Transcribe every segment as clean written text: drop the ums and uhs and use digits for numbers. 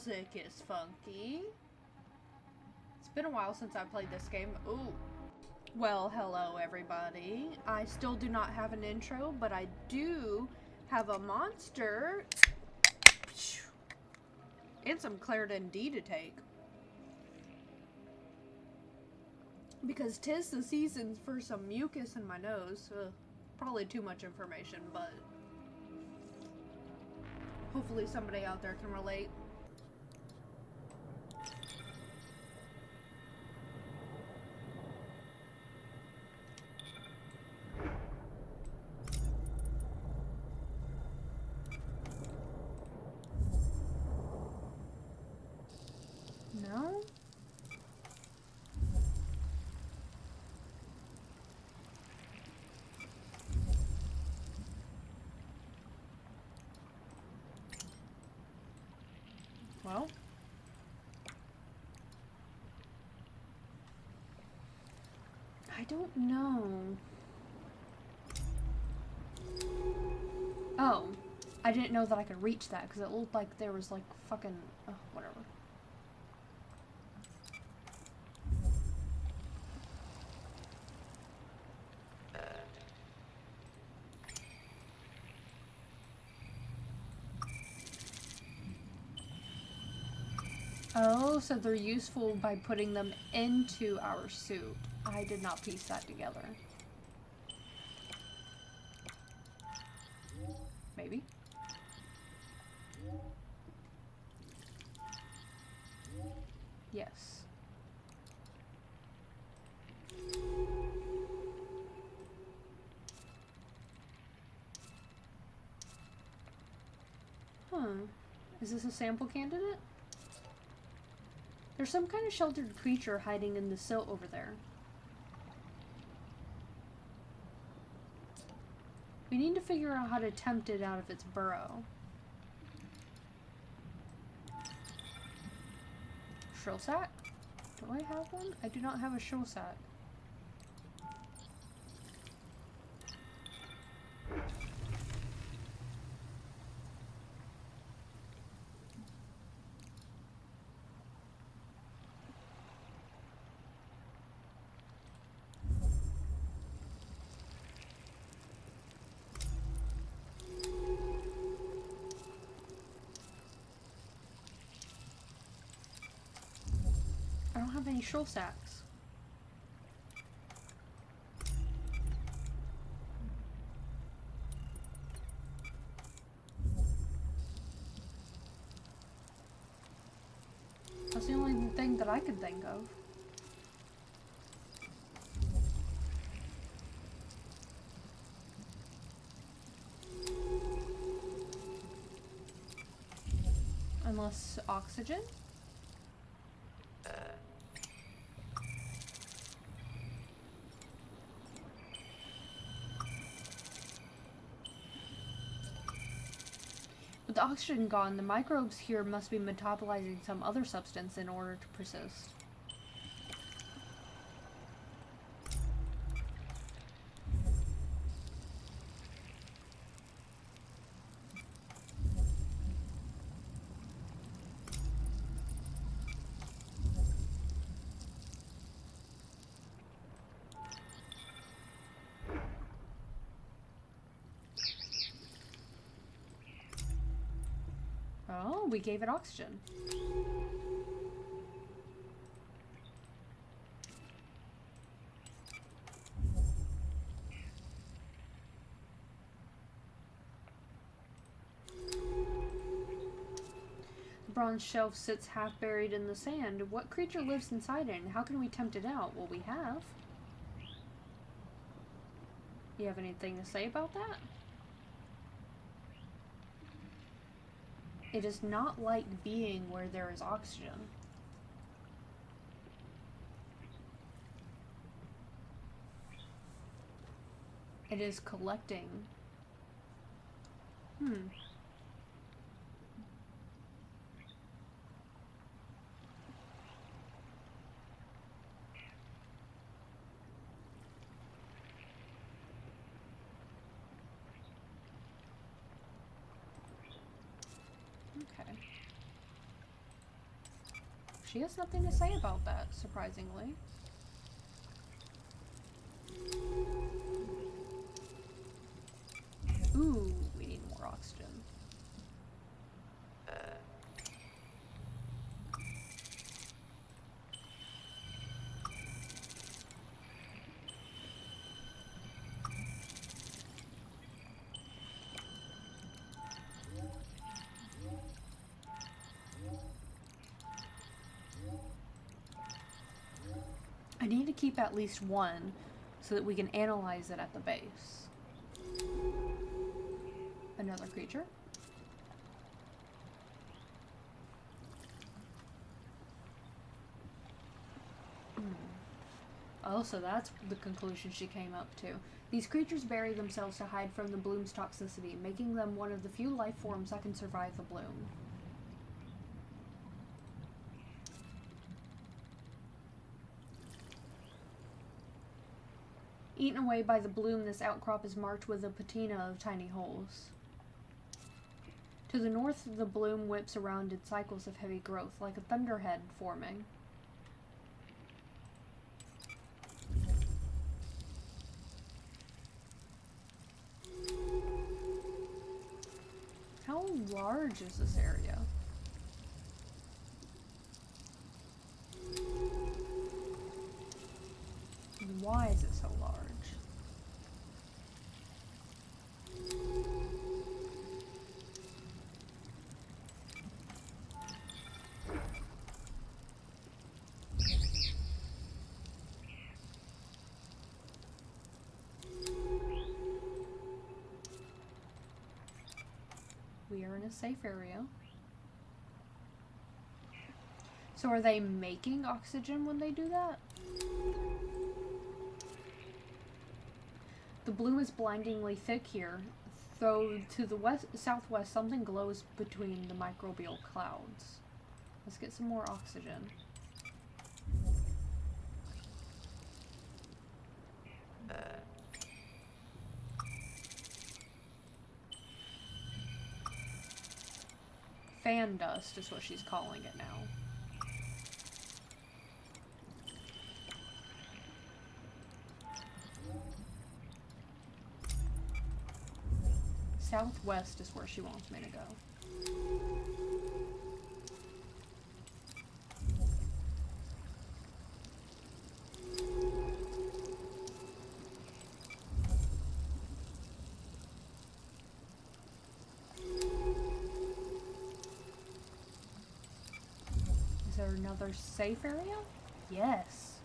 music is funky. It's been a while since I played this game. Ooh. Well, hello everybody. I still do not have an intro, but I do have a monster and some Claritin D to take. Because 'tis the season for some mucus in my nose. Probably too much information, but hopefully somebody out there can relate. No? Well, I don't know. Oh, I didn't know that I could reach that because it looked like there was like fucking, whatever. Oh, so they're useful by putting them into our suit. I did not piece that together. Maybe. Yes. Huh. Is this a sample candidate? There's some kind of sheltered creature hiding in the silt over there. We need to figure out how to tempt it out of its burrow. Shrill sack? Do I have one? I do not have a shrill sack. I don't have any shrill sacks. That's the only thing that I can think of. Unless oxygen? With the oxygen gone, the microbes here must be metabolizing some other substance in order to persist. Oh, we gave it oxygen. The bronze shelf sits half buried in the sand. What creature lives inside it, and how can we tempt it out? Well, we have. You have anything to say about that? It does not like being where there is oxygen. It is collecting. Okay. She has nothing to say about that, surprisingly. Ooh, we need more oxygen. I need to keep at least one so that we can analyze it at the base. Another creature. Oh, so that's the conclusion she came up to. These creatures bury themselves to hide from the bloom's toxicity, making them one of the few life forms that can survive the bloom. Eaten away by the bloom, this outcrop is marked with a patina of tiny holes. To the north, the bloom whips around in cycles of heavy growth, like a thunderhead forming. How large is this area? And why is it so large? We are in a safe area. So are they making oxygen when they do that? The bloom is blindingly thick here, though to the southwest something glows between the microbial clouds. Let's get some more oxygen. Fan dust is what she's calling it now. Southwest is where she wants me to go. Is there another safe area? Yes.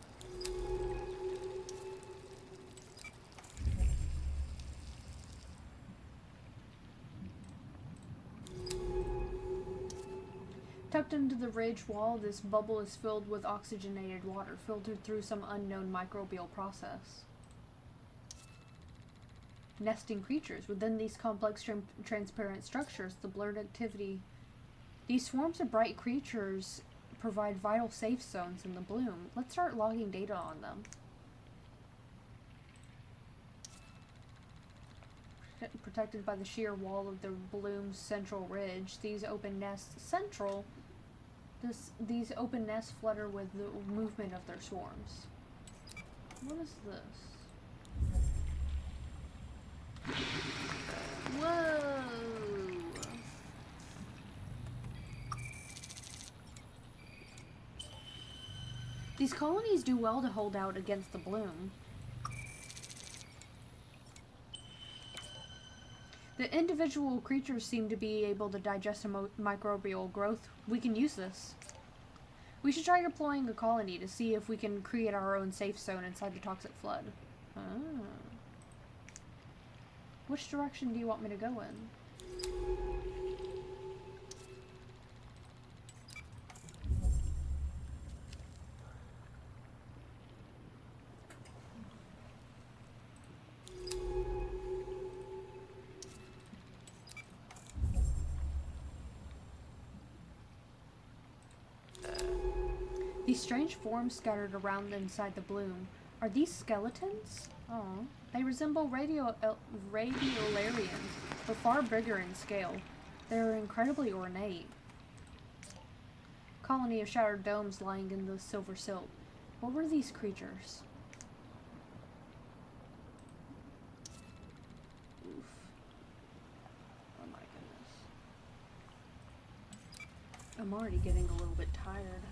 Tucked into the ridge wall, this bubble is filled with oxygenated water, filtered through some unknown microbial process. Nesting creatures. Within these complex transparent structures, the blurred activity. These swarms of bright creatures provide vital safe zones in the bloom. Let's start logging data on them. Protected by the sheer wall of the bloom's central ridge, these open nests these open nests flutter with the movement of their swarms. What is this? Whoa! These colonies do well to hold out against the bloom. The individual creatures seem to be able to digest a microbial growth. We can use this. We should try deploying a colony to see if we can create our own safe zone inside the toxic flood. Ah. Which direction do you want me to go in? These strange forms scattered around inside the bloom. Are these skeletons? Oh, they resemble radiolarians, but far bigger in scale. They are incredibly ornate. colony of shattered domes lying in the silver silt. What were these creatures? Oof. Oh my goodness. I'm already getting a little bit tired.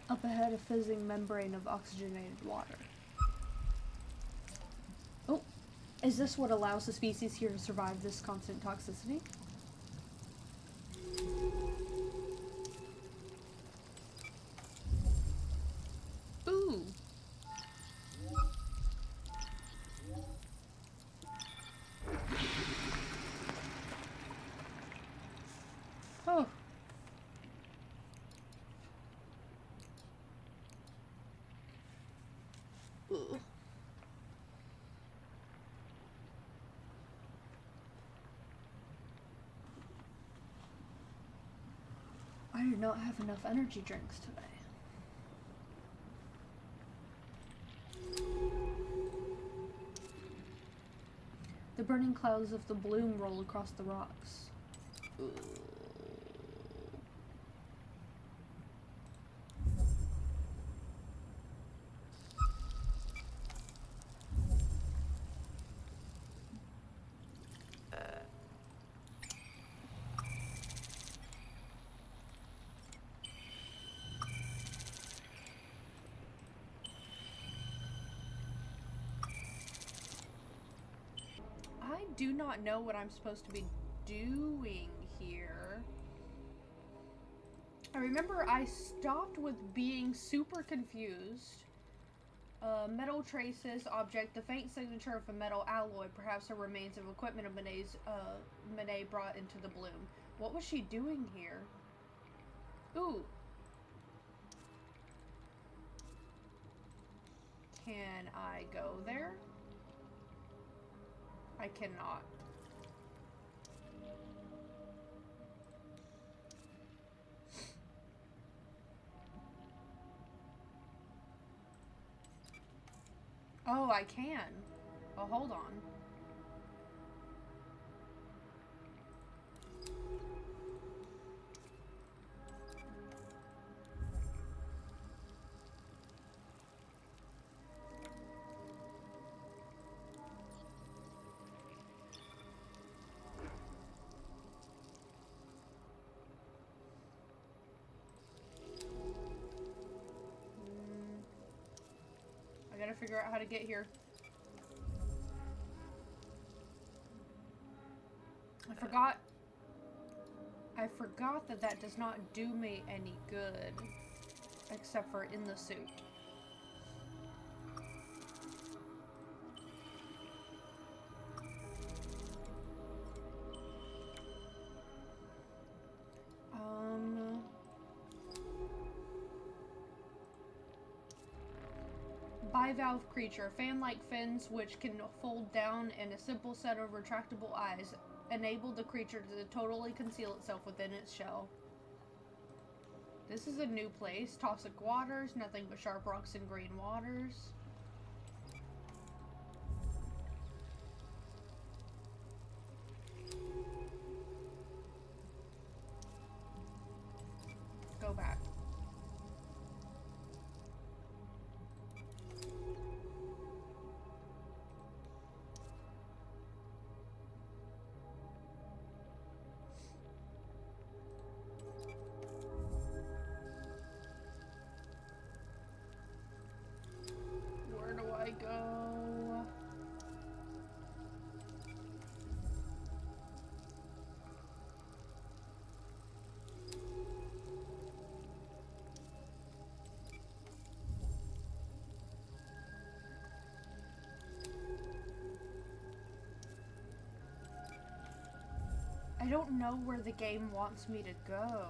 Up ahead, a fizzing membrane of oxygenated water. Oh, is this what allows the species here to survive this constant toxicity? Ooh. Oh. Ugh. I did not have enough energy drinks today. The burning clouds of the bloom roll across the rocks. Ugh. I do not know what I'm supposed to be doing here. I remember I stopped with being super confused. Metal traces, object, the faint signature of a metal alloy, perhaps the remains of equipment of Minae brought into the bloom. What was she doing here? Ooh. Can I go there? I cannot. Oh, I can. Oh, hold on. I gotta figure out how to get here. I forgot that that does not do me any good, except for in the suit. Bivalve creature, fan-like fins which can fold down and a simple set of retractable eyes enable the creature to totally conceal itself within its shell. This is a new place. Toxic waters, nothing but sharp rocks and green waters. Go back. Where do I go? I don't know where the game wants me to go.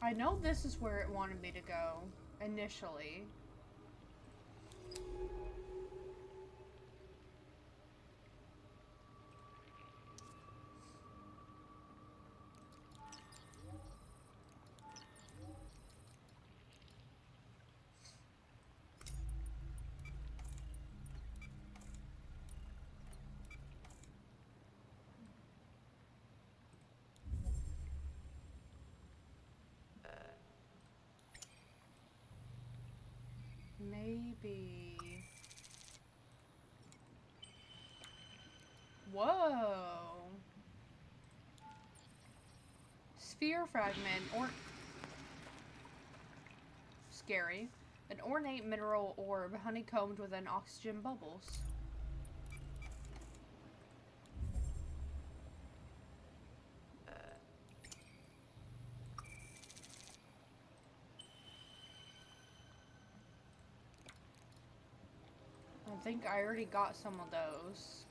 I know this is where it wanted me to go, initially. baby. Whoa. Sphere fragment, or scary. An ornate mineral orb honeycombed within oxygen bubbles. I think I already got some of those.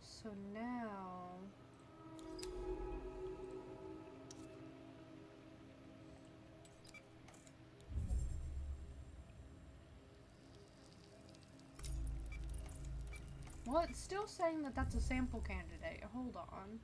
So now... Well, it's still saying that that's a sample candidate. Hold on.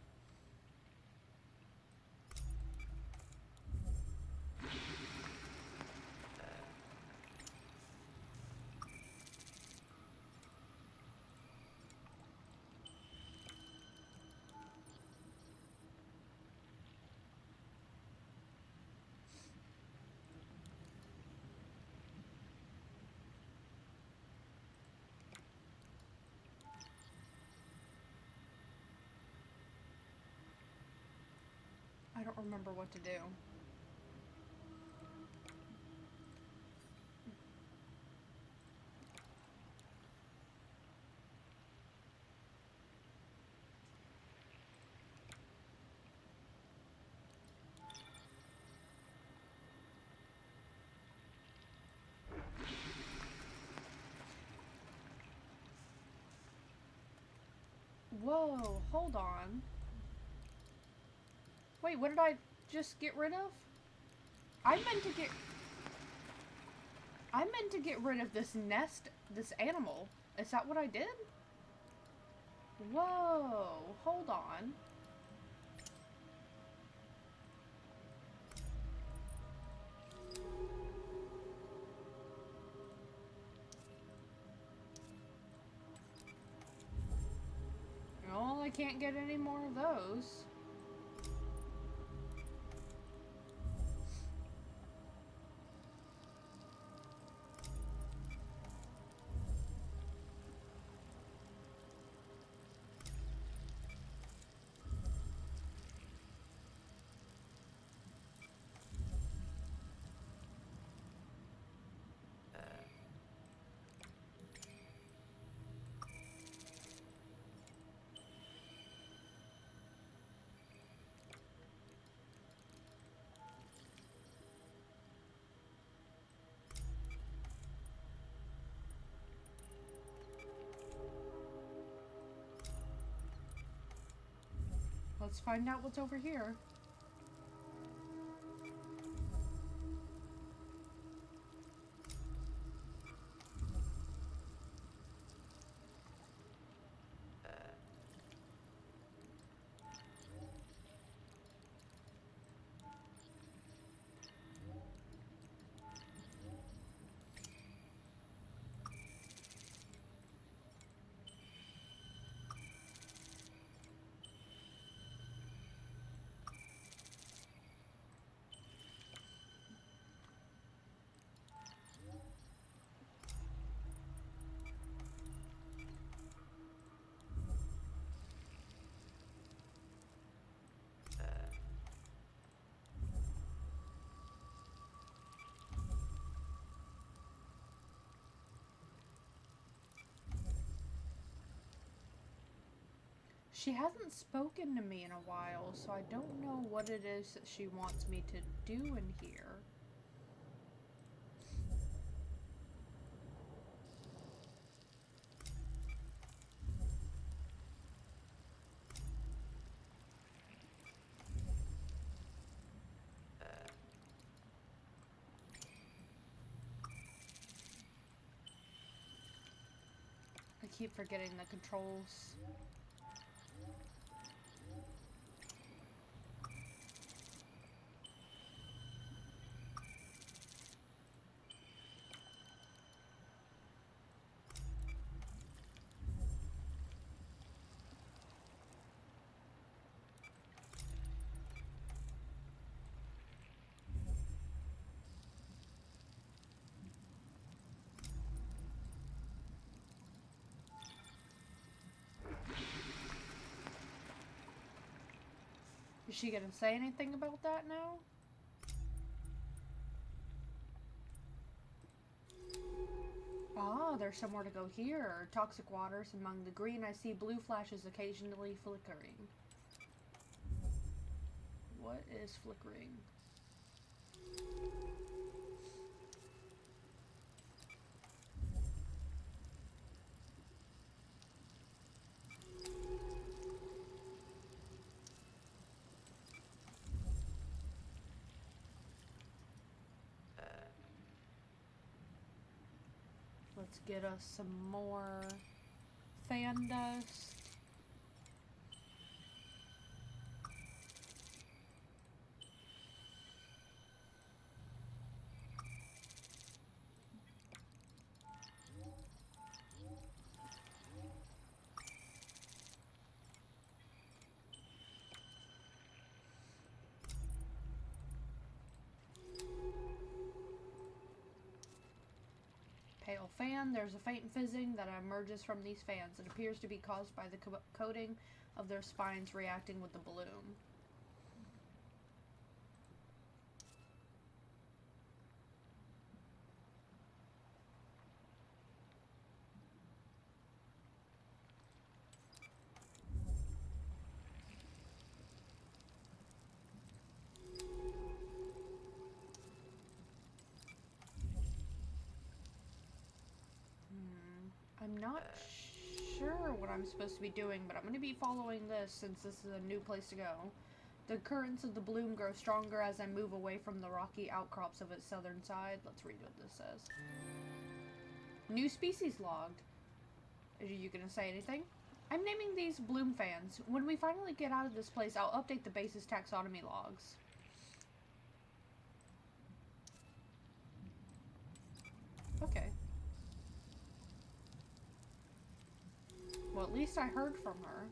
I don't remember what to do. Whoa, hold on. Wait, what did I just get rid of? I meant to get rid of this nest, this animal. Is that what I did? Whoa, hold on. Well, I can't get any more of those. Let's find out what's over here. She hasn't spoken to me in a while, so I don't know what it is that she wants me to do in here. I keep forgetting the controls. she gonna say anything about that now? Ah, there's somewhere to go here. Toxic waters among the green. I see blue flashes occasionally flickering. What is flickering? Let's get us some more fan dust. Pale fan. There's a faint fizzing that emerges from these fans. It appears to be caused by the coating of their spines reacting with the bloom. I'm not sure what I'm supposed to be doing, but I'm going to be following this since this is a new place to go. The currents of the bloom grow stronger as I move away from the rocky outcrops of its southern side. Let's read what this says. New species logged. Are you going to say anything? I'm naming these bloom fans. When we finally get out of this place, I'll update the base's taxonomy logs. Okay. Well, at least I heard from her.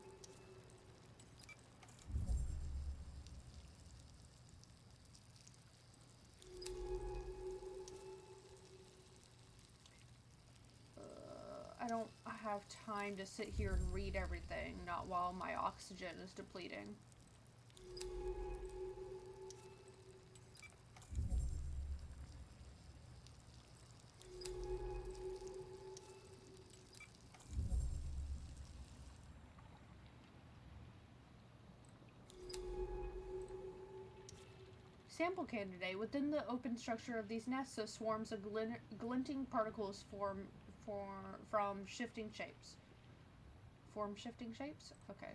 I don't have time to sit here and read everything, not while my oxygen is depleting. Sample candidate. Within the open structure of these nests, swarms of glinting particles from shifting shapes. Form shifting shapes? Okay.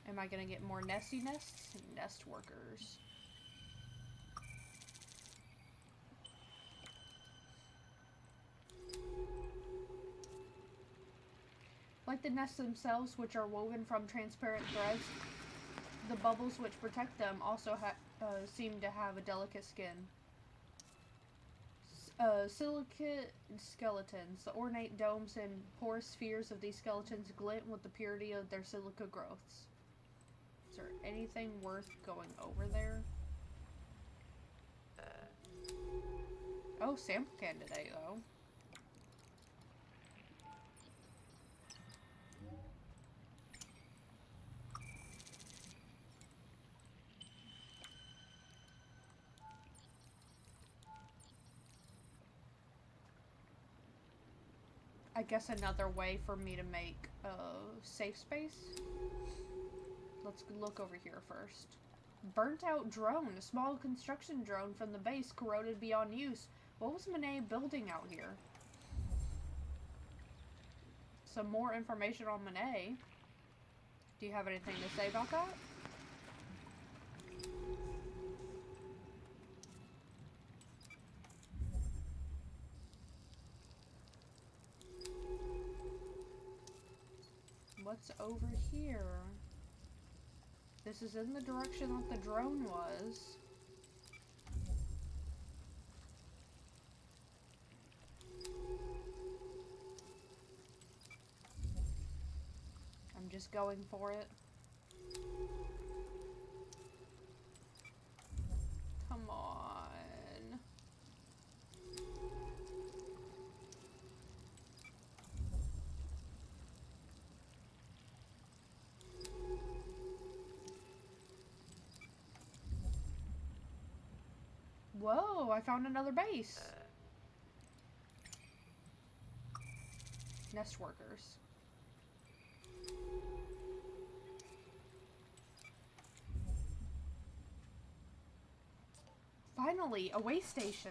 Am I gonna get more nesty nests? Nest workers. Like the nests themselves, which are woven from transparent threads, the bubbles which protect them also seem to have a delicate skin. Silicate skeletons. The ornate domes and porous spheres of these skeletons glint with the purity of their silica growths. Is there anything worth going over there? Oh, sample candidate, though. I guess another way for me to make a safe space. Let's look over here first. Burnt out drone. A small construction drone from the base corroded beyond use. What was Minae building out here? Some more information on Minae. Do you have anything to say about that? What's over here? This is in the direction that the drone was. I'm just going for it. Come on. Whoa, I found another base. Nest workers. Finally, a way station.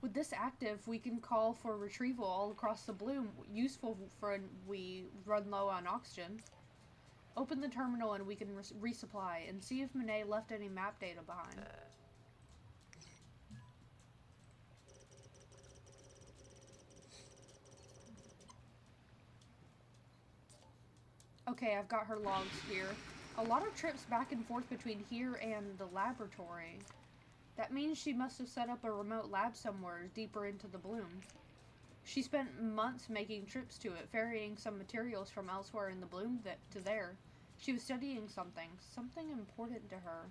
With this active, we can call for retrieval all across the bloom, useful for when we run low on oxygen. Open the terminal and we can resupply, and see if Minae left any map data behind. Okay, I've got her logs here. A lot of trips back and forth between here and the laboratory. That means she must have set up a remote lab somewhere deeper into the bloom. She spent months making trips to it, ferrying some materials from elsewhere in the bloom to there. She was studying something important to her.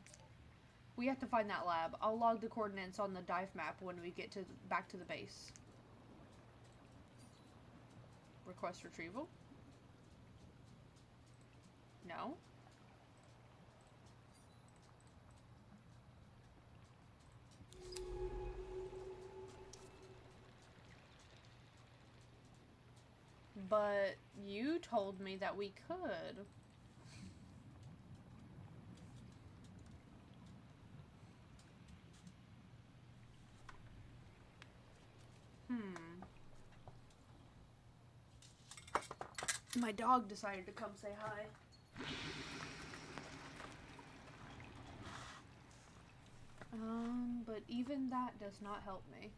We have to find that lab. I'll log the coordinates on the dive map when we get back to the base. Request retrieval? No? But you told me that we could. My dog decided to come say hi. But even that does not help me.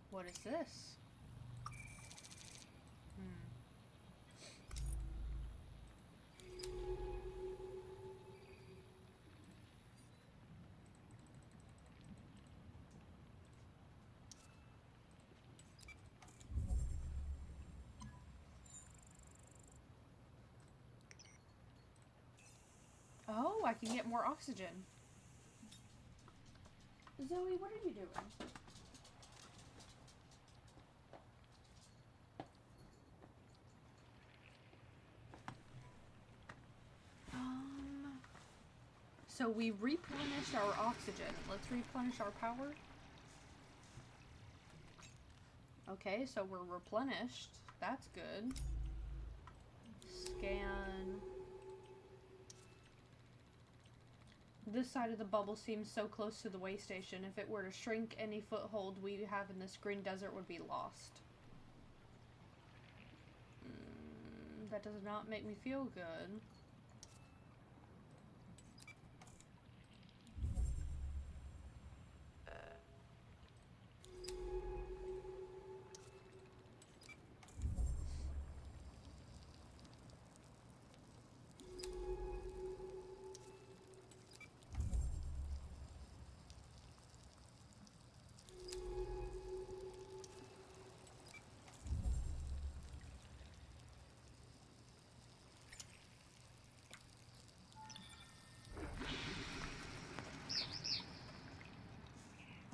What is this? Oh, I can get more oxygen. Zoe, what are you doing? So we replenished our oxygen. Let's replenish our power. Okay, so we're replenished. That's good. Scan. This side of the bubble seems so close to the way station. If it were to shrink, any foothold we have in this green desert would be lost. That does not make me feel good.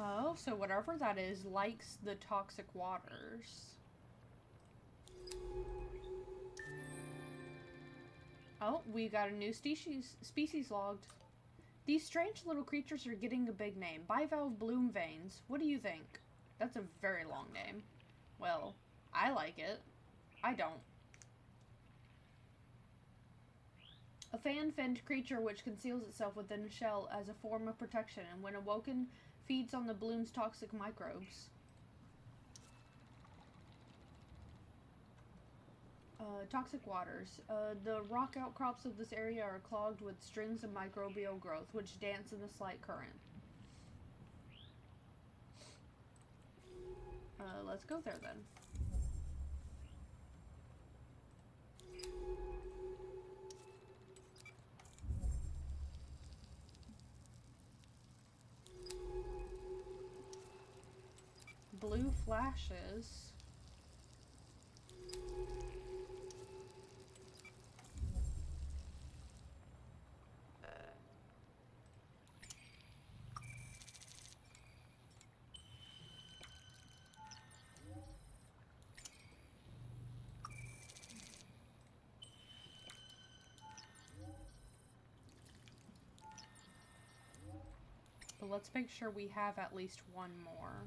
Oh, so whatever that is likes the toxic waters. Oh, we got a new species logged. These strange little creatures are getting a big name. Bivalve bloom veins. What do you think? That's a very long name. Well, I like it. I don't. A fan-finned creature which conceals itself within a shell as a form of protection, and when awoken, feeds on the bloom's toxic microbes. Toxic waters. The rock outcrops of this area are clogged with strings of microbial growth, which dance in the slight current. Let's go there then. Blue flashes. let's make sure we have at least one more.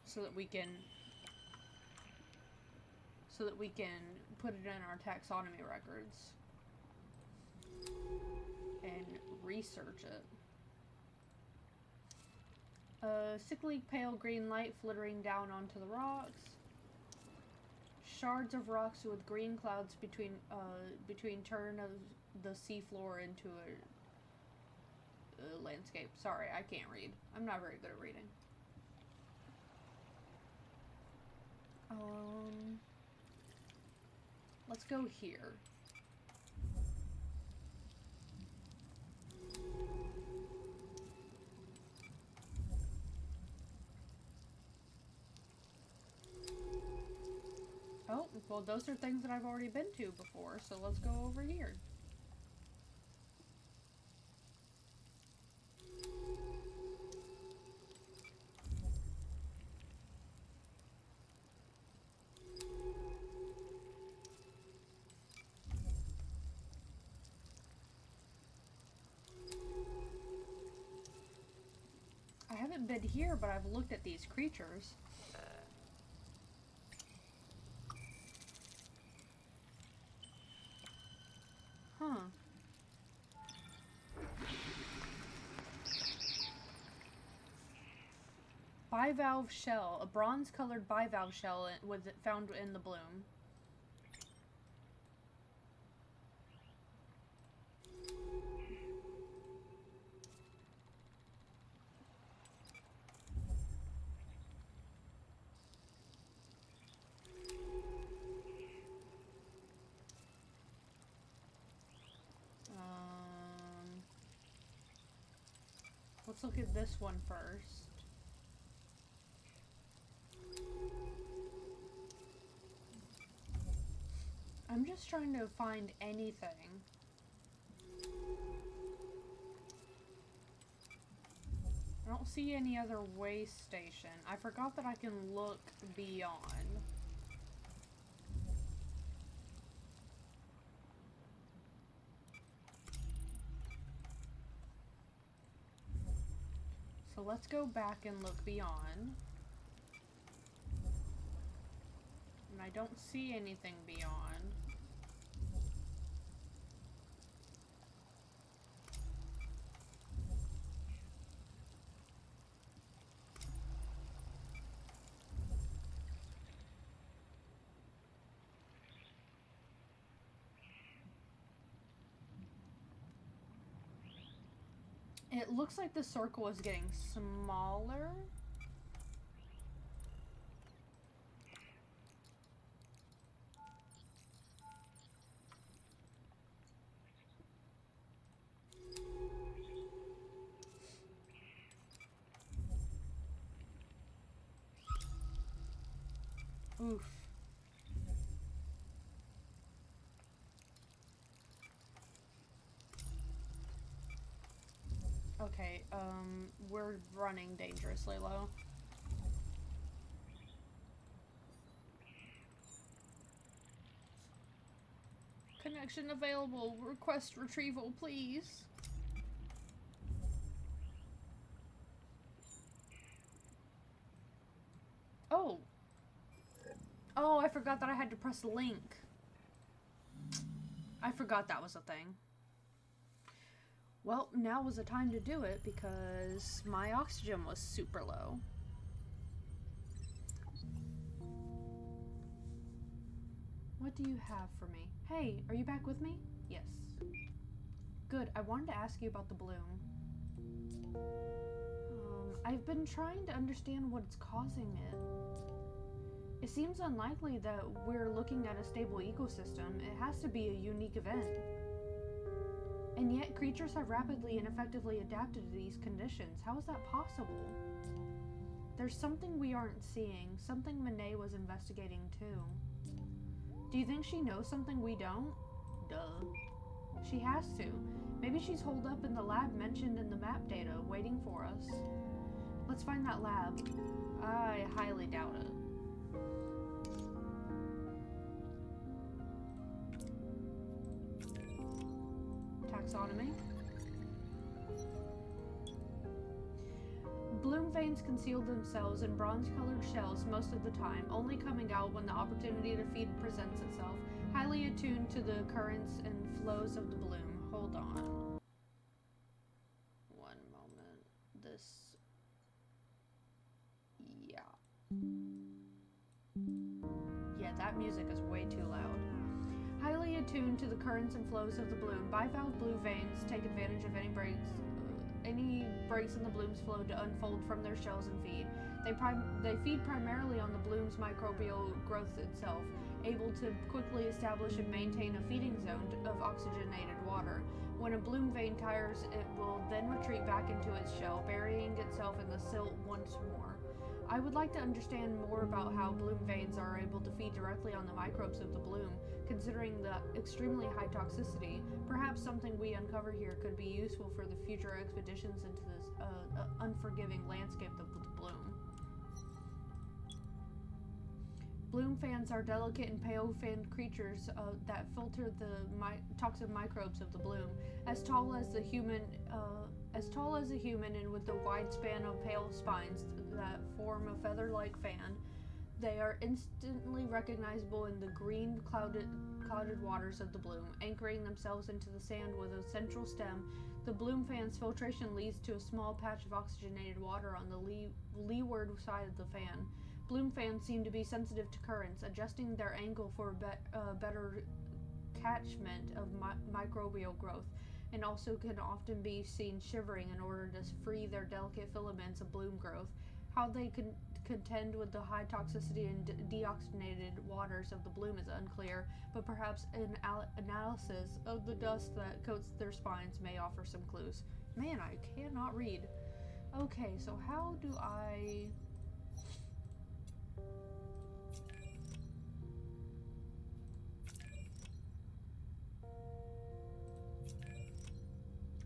So that we can put it in our taxonomy records. And research it. Sickly pale green light flittering down onto the rocks. Shards of rocks with green clouds between turn of the seafloor into a landscape. Sorry, I can't read. I'm not very good at reading. Let's go here. Oh, well, those are things that I've already been to before, so let's go over here. I haven't been here, but I've looked at these creatures. Huh. Bivalve shell. A bronze-colored bivalve shell was found in the bloom. Let's look at this one first. I'm just trying to find anything. I don't see any other way station. I forgot that I can look beyond. So let's go back and look beyond. And I don't see anything beyond. It looks like the circle is getting smaller. Oof. Okay, we're running dangerously low. Connection available. Request retrieval, please. Oh. Oh, I forgot that I had to press link. I forgot that was a thing. Well, now was the time to do it because my oxygen was super low. What do you have for me? Hey, are you back with me? Yes. Good. I wanted to ask you about the bloom. I've been trying to understand what's causing it. It seems unlikely that we're looking at a stable ecosystem. It has to be a unique event. And yet, creatures have rapidly and effectively adapted to these conditions. How is that possible? There's something we aren't seeing, something Minae was investigating too. Do you think she knows something we don't? Duh. She has to. Maybe she's holed up in the lab mentioned in the map data, waiting for us. Let's find that lab. I highly doubt it. Taxonomy. bloom veins conceal themselves in bronze-colored shells most of the time, only coming out when the opportunity to feed presents itself, highly attuned to the currents and flows of the bloom. Hold on. One moment. This... yeah. Yeah, that music is way too loud. Highly attuned to the currents and flows of the bloom, bivalve blue veins take advantage of any breaks in the bloom's flow to unfold from their shells and feed. They feed primarily on the bloom's microbial growth itself, able to quickly establish and maintain a feeding zone of oxygenated water. When a bloom vein tires, it will then retreat back into its shell, burying itself in the silt once more. I would like to understand more about how bloom veins are able to feed directly on the microbes of the bloom, considering the extremely high toxicity. Perhaps something we uncover here could be useful for the future expeditions into this unforgiving landscape of the bloom. Bloom fans are delicate and pale-fanned creatures that filter the toxic microbes of the bloom. As tall as a human, and with a wide span of pale spines that form a feather-like fan, they are instantly recognizable in the green clouded waters of the bloom, anchoring themselves into the sand with a central stem. The bloom fan's filtration leads to a small patch of oxygenated water on the leeward side of the fan. Bloom fans seem to be sensitive to currents, adjusting their angle for better catchment of microbial growth, and also can often be seen shivering in order to free their delicate filaments of bloom growth. How they contend with the high toxicity and deoxygenated waters of the bloom is unclear, but perhaps an analysis of the dust that coats their spines may offer some clues. Man, I cannot read. Okay, so how do I...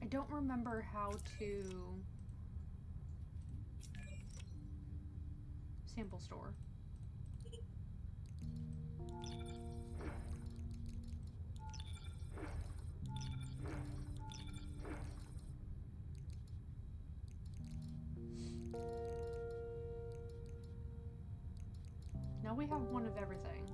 I don't remember how to... sample store. Now we have one of everything.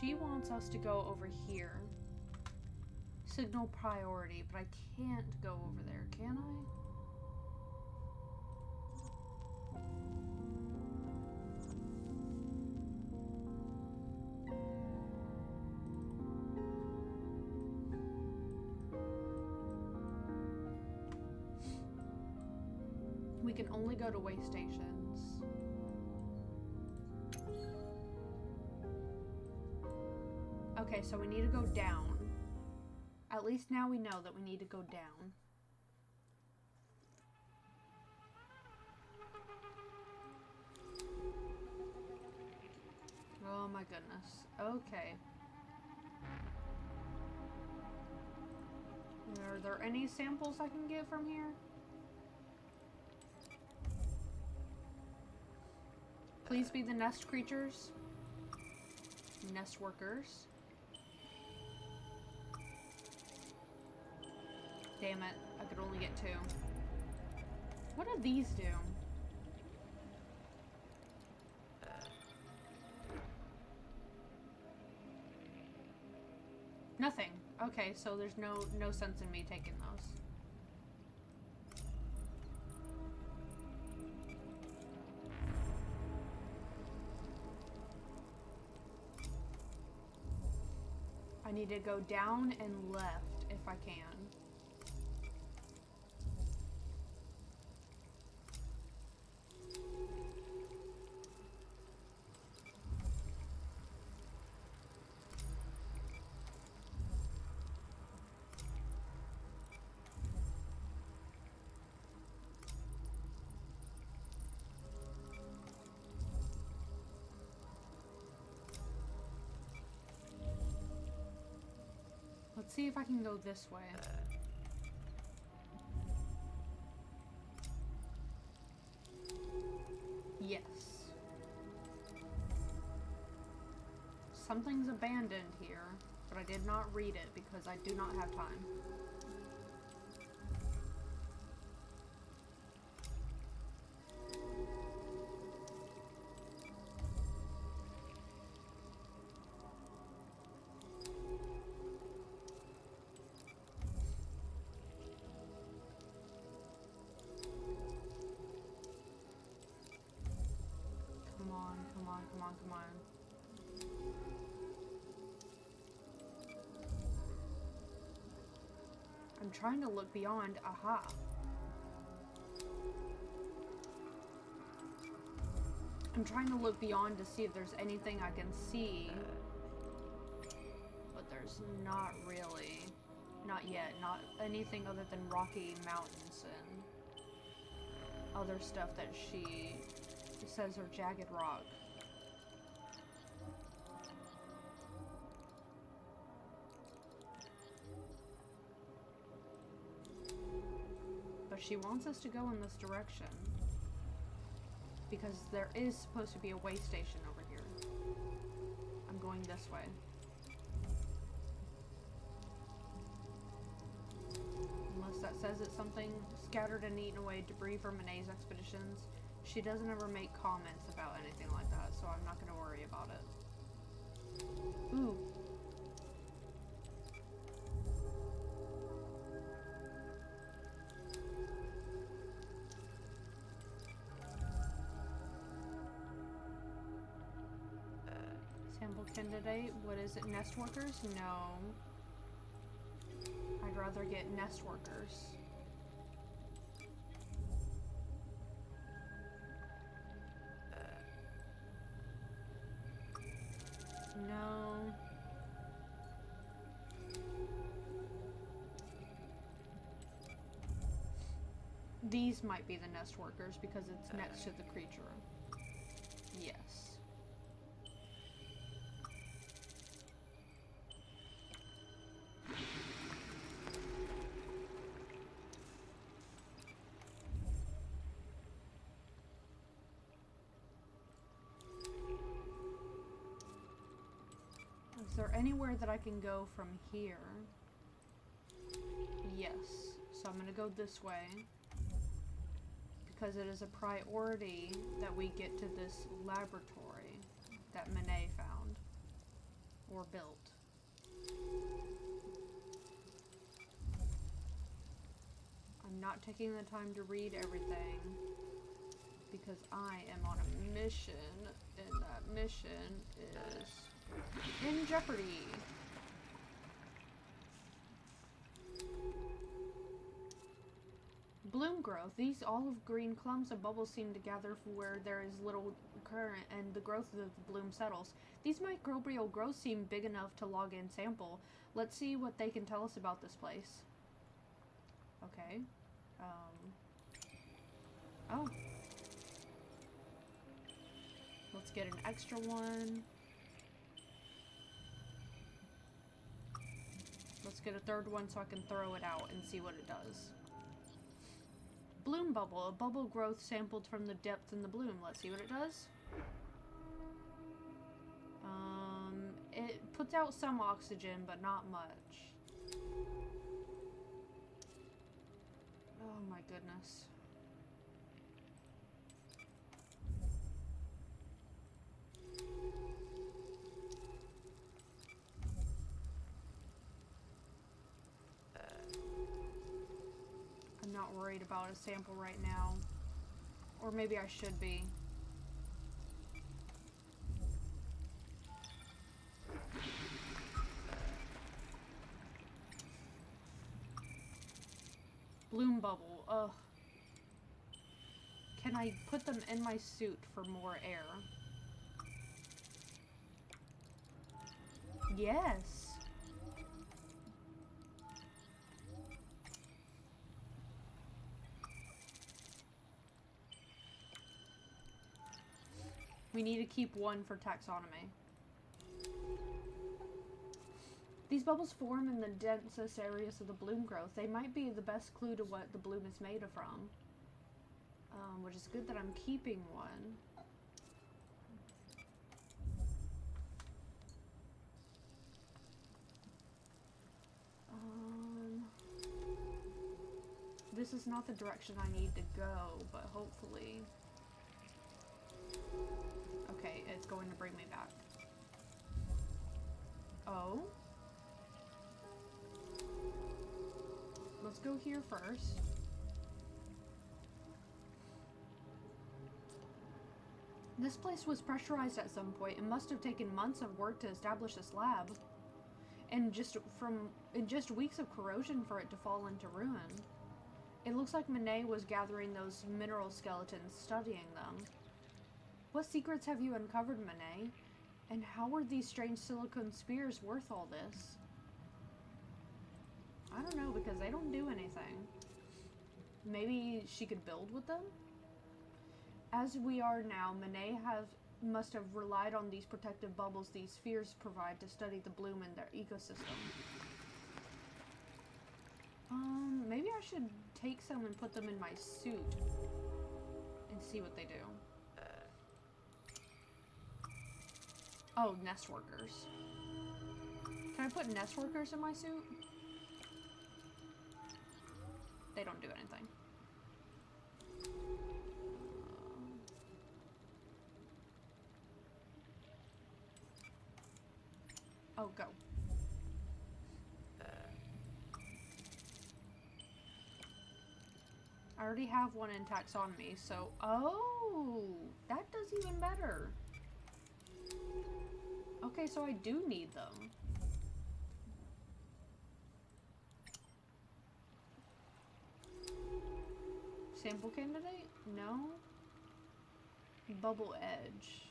She wants us to go over here. Signal priority, but I can't go over there, can I? We can only go to way stations. Okay, so we need to go down. At least now we know that we need to go down. Oh my goodness. Okay. Are there any samples I can get from here? Please be the nest creatures. Nest workers. Damn it, I could only get 2. What do these do? Nothing. Okay, so there's no sense in me taking those. I need to go down and left if I can. Let's see if I can go this way. Yes. Something's abandoned here, but I did not read it because I do not have time. Come on. I'm trying to look beyond. Aha. I'm trying to look beyond to see if there's anything I can see. But there's not really. Not yet. Not anything other than rocky mountains and other stuff that she says are jagged rock. She wants us to go in this direction because there is supposed to be a way station over here. I'm going this way. Unless that says it's something scattered and eaten away debris from Minae's expeditions. She doesn't ever make comments about anything like that, so I'm not going to worry about it. Ooh. Sample candidate. What is it? Nest workers? No. I'd rather get nest workers. No. These might be the nest workers because it's next to the creature. Yes. Is there anywhere that I can go from here? Yes. So I'm going to go this way. Because it is a priority that we get to this laboratory that Minae found. Or built. I'm not taking the time to read everything. Because I am on a mission. And that mission is in jeopardy. Bloom growth. These olive green clumps of bubbles seem to gather where there is little current and the growth of the bloom settles. These microbial growths seem big enough to log in sample. Let's see what they can tell us about this place. Okay. Oh. Let's get an extra one. Let's get a third one so I can throw it out and see what it does. Bloom bubble. A bubble growth sampled from the depth in the bloom. Let's see what it does. It puts out some oxygen, but not much. Oh my goodness. I'm not worried about a sample right now. Or maybe I should be. Bloom bubble. Ugh. Can I put them in my suit for more air? Yes. We need to keep one for taxonomy. These bubbles form in the densest areas of the bloom growth. They might be the best clue to what the bloom is made from. Which is good that I'm keeping one. this is not the direction I need to go, but hopefully... Okay, it's going to bring me back. Oh? Let's go here first. This place was pressurized at some point and must have taken months of work to establish this lab. And in just weeks of corrosion for it to fall into ruin. It looks like Minae was gathering those mineral skeletons, studying them. What secrets have you uncovered, Minae? And how were these strange silicone spheres worth all this? I don't know, because they don't do anything. Maybe she could build with them? As we are now, Minae must have relied on these protective bubbles these spheres provide to study the bloom in their ecosystem. Maybe I should take some and put them in my suit and see what they do. Oh, nest workers. Can I put nest workers in my suit? They don't do anything. Oh, go. I already have one in taxonomy, so... Oh! That does even better. Okay, so I do need them. Sample candidate? No. Bubble edge.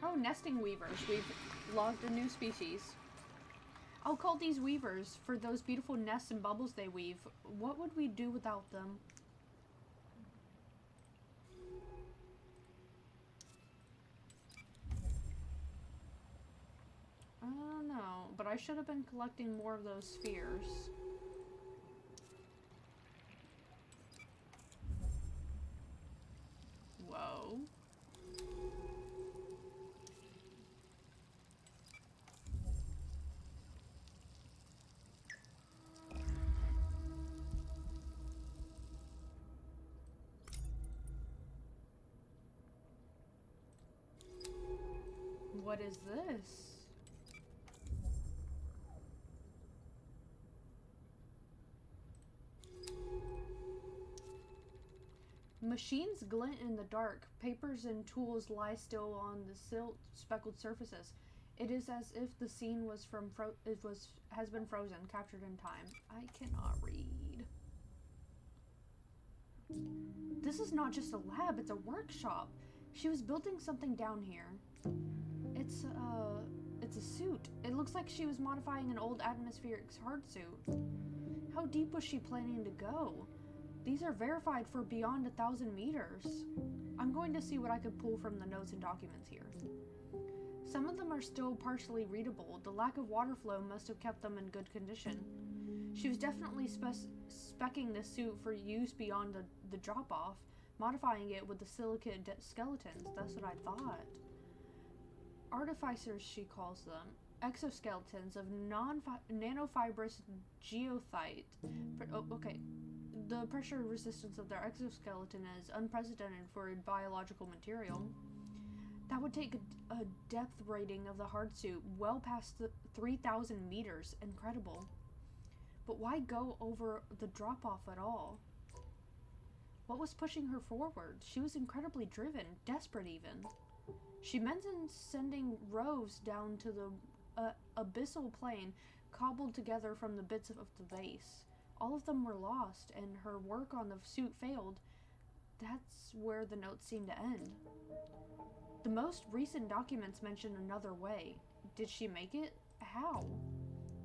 Oh, nesting weavers. We've logged a new species. I'll call these weavers for those beautiful nests and bubbles they weave. What would we do without them? I don't know, but I should have been collecting more of those spheres. Whoa. What is this? Machines glint in the dark. Papers and tools lie still on the silt-speckled surfaces. It is as if the scene has been frozen, captured in time. I cannot read. This is not just a lab, it's a workshop. She was building something down here. It's a suit. It looks like she was modifying an old atmospheric hard suit. How deep was she planning to go? These are verified for beyond 1,000 meters. I'm going to see what I could pull from the notes and documents here. Some of them are still partially readable. The lack of water flow must have kept them in good condition. She was definitely speccing this suit for use beyond the drop-off, modifying it with the silicate skeletons. That's what I thought. Artificers, she calls them. Exoskeletons of nanofibrous geothite. Oh, okay. The pressure resistance of their exoskeleton is unprecedented for a biological material. That would take a depth rating of the hard suit well past the 3,000 meters. Incredible. But why go over the drop-off at all? What was pushing her forward? She was incredibly driven, desperate even. She mentioned sending roves down to the abyssal plane cobbled together from the bits of the base. All of them were lost, and her work on the suit failed. That's where the notes seem to end. The most recent documents mention another way. Did she make it? How?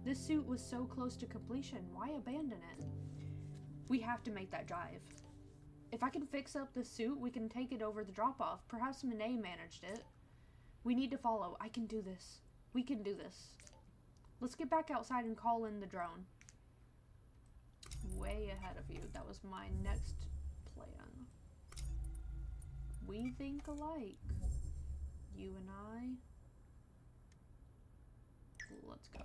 This suit was so close to completion. Why abandon it? We have to make that drive. If I can fix up the suit, we can take it over the drop-off. Perhaps Minae managed it. We need to follow. I can do this. We can do this. Let's get back outside and call in the drone. Way ahead of you. That was my next plan. We think alike. You and I. Let's go.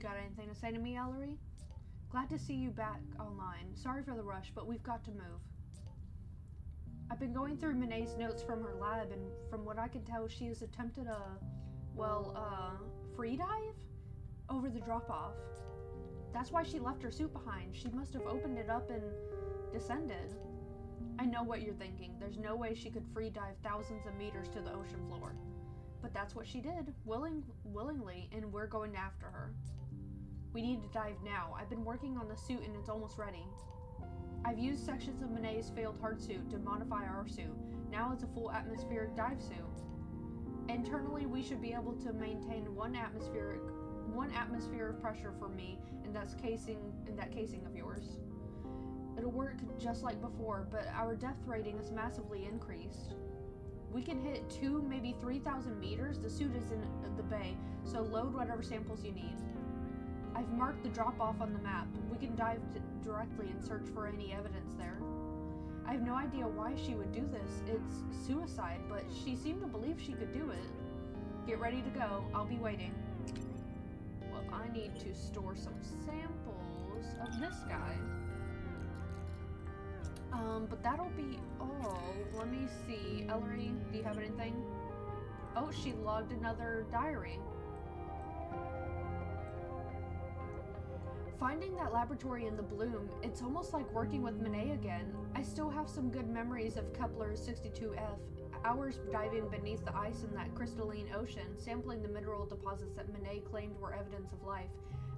got anything to say to me, Ellery? Glad to see you back online. Sorry for the rush, but we've got to move. I've been going through Minae's notes from her lab, and from what I can tell, she has attempted a, free dive over the drop-off. That's why she left her suit behind. She must have opened it up and descended. I know what you're thinking. There's no way she could free dive thousands of meters to the ocean floor. But that's what she did, willingly, and we're going after her. We need to dive now. I've been working on the suit and it's almost ready. I've used sections of Minae's failed hard suit to modify our suit. Now it's a full atmospheric dive suit. Internally, we should be able to maintain one atmosphere of pressure for me in that casing of yours. It'll work just like before, but our depth rating is massively increased. We can hit 2, maybe 3,000 meters. The suit is in the bay, so load whatever samples you need. I've marked the drop-off on the map. We can dive directly and search for any evidence there. I have no idea why she would do this. It's suicide, but she seemed to believe she could do it. Get ready to go. I'll be waiting. Well, I need to store some samples of this guy. But that'll be all. Let me see. Ellery, do you have anything? Oh, she logged another diary. Finding that laboratory in the bloom, it's almost like working with Minae again. I still have some good memories of Kepler's 62F, hours diving beneath the ice in that crystalline ocean, sampling the mineral deposits that Minae claimed were evidence of life.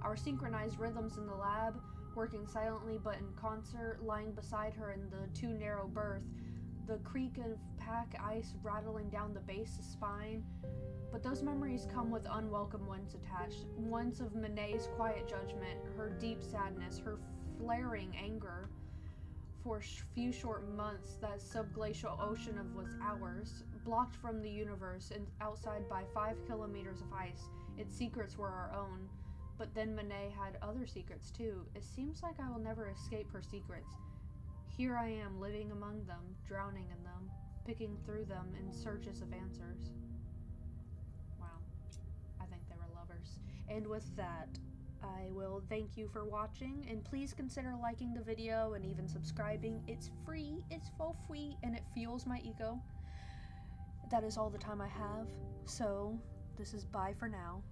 Our synchronized rhythms in the lab, working silently but in concert, lying beside her in the too narrow berth, the creak of pack ice rattling down the base of spine. But those memories come with unwelcome ones attached. Ones of Minae's quiet judgment, her deep sadness, her flaring anger. For a few short months, that subglacial ocean was ours, blocked from the universe and outside by 5 kilometers of ice. Its secrets were our own. But then Minae had other secrets too. It seems like I will never escape her secrets. Here I am, living among them, drowning in them, picking through them in searches of answers. Wow. I think they were lovers. And with that, I will thank you for watching, and please consider liking the video and even subscribing. It's free, it's for free, and it fuels my ego. That is all the time I have, so this is bye for now.